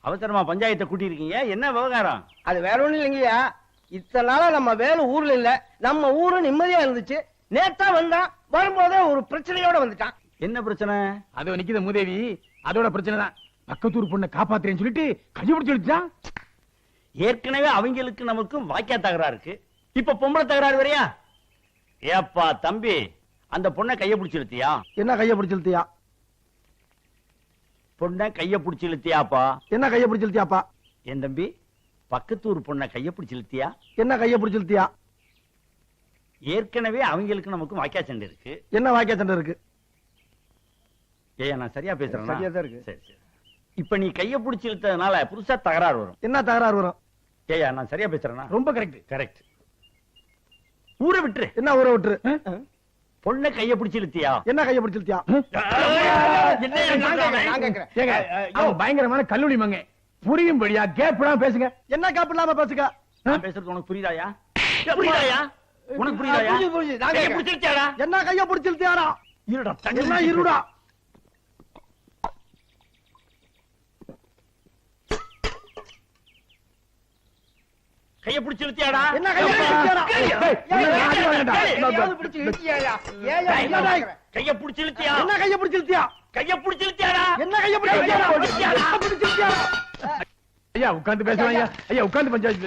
அவசரமா பஞ்சாயத்தை கூட்டி இருக்கீங்க, என்ன விவகாரம்? அது வேற ஒண்ணும் இல்லைங்கய்யா. இத்தனை நாளா நம்ம வேலை ஊர்ல இல்ல, நம்ம ஊரு நிம்மதியா இருந்துச்சு. நேத்தா வந்தான், வரும்போதே ஒரு பிரச்சனையோட வந்துட்டான். என்ன பிரச்சனை? அது நிக்குது மூதேவி, அதோட பிரச்சனை தான். பக்கத்தூர் பொண்ணை காப்பாத்துறேன்னு சொல்லிட்டு கையை பிடிச்சு எழுதிட்டான். ஏற்கனவே அவங்களுக்கு நமக்கும் வாக்கியா தகராறு இருக்கு, இப்ப பொம்பளை தகராறு வரையா? ஏப்பா தம்பி, அந்த பொண்ணை கைய பிடிச்சு இழுத்தியா? என்ன கைய பிடிச்சு இழுத்தியா? பொண்ணை கைய பிடிச்சு இழுத்தியாப்பா? என்ன கைய பிடிச்சு இழுத்தியாப்பா? என் தம்பி, பக்கத்தூர் பொண்ணை கைய பிடிச்சு இழுத்தியா? என்ன கைய பிடிச்சு இழுத்தியா? ஏற்கனவே அவங்களுக்கு நமக்கும் வாக்கியா சண்டை இருக்கு. என்ன வாக்கிய சண்டை இருக்கு? ஏயா நான் சரியா பேசுறேன்? சரியா தான் இருக்கு. சரி சரி. இப்ப நீ கைய பிடிச்சு இழுத்ததுனால புதுசா தகராறு வரும். என்ன தகராறு வரும்? ஏயா நான் சரியா பேசுறேன்னா? ரொம்ப கரெக்ட். கரெக்ட். ஊரை விட்டுரு. என்ன ஊரை விட்டுரு? பொண்ணை கைய பிடிச்சு இழுத்தியா? என்ன கைய பிடிச்சு இழுத்தியா? அவன் பயங்கரமான கல்லூரி மங்க, புரியும்படியா கேப்லாம் பேசுங்க. என்ன கேப் இல்லாம பேசுங்க. நான் பேசுறது உனக்கு புரியுதாயா? புரியுதாயா? உனக்கு புரியுதாயா? புரியுது. கைய பிடிச்சு இழுத்தியாடா? என்ன கைய பிடிச்சு இழுத்தியாடா? இருடா, என்ன இருடா? கைய பிடிச்சு இழுத்தியாடா? என்ன கைய பிடிச்சு இழுத்தியாடா? கைய பிடிச்சு இழுத்தியா? என்ன கைய பிடிச்சு இழுத்தியா? கைய பிடிச்சு இழுத்தியாடா? என்ன கைய பிடிச்சு இழுத்தியாடா? ஐயா உட்கார்ந்து பேசுவாங்க. ஐயா உட்கார்ந்து பஞ்சாயத்து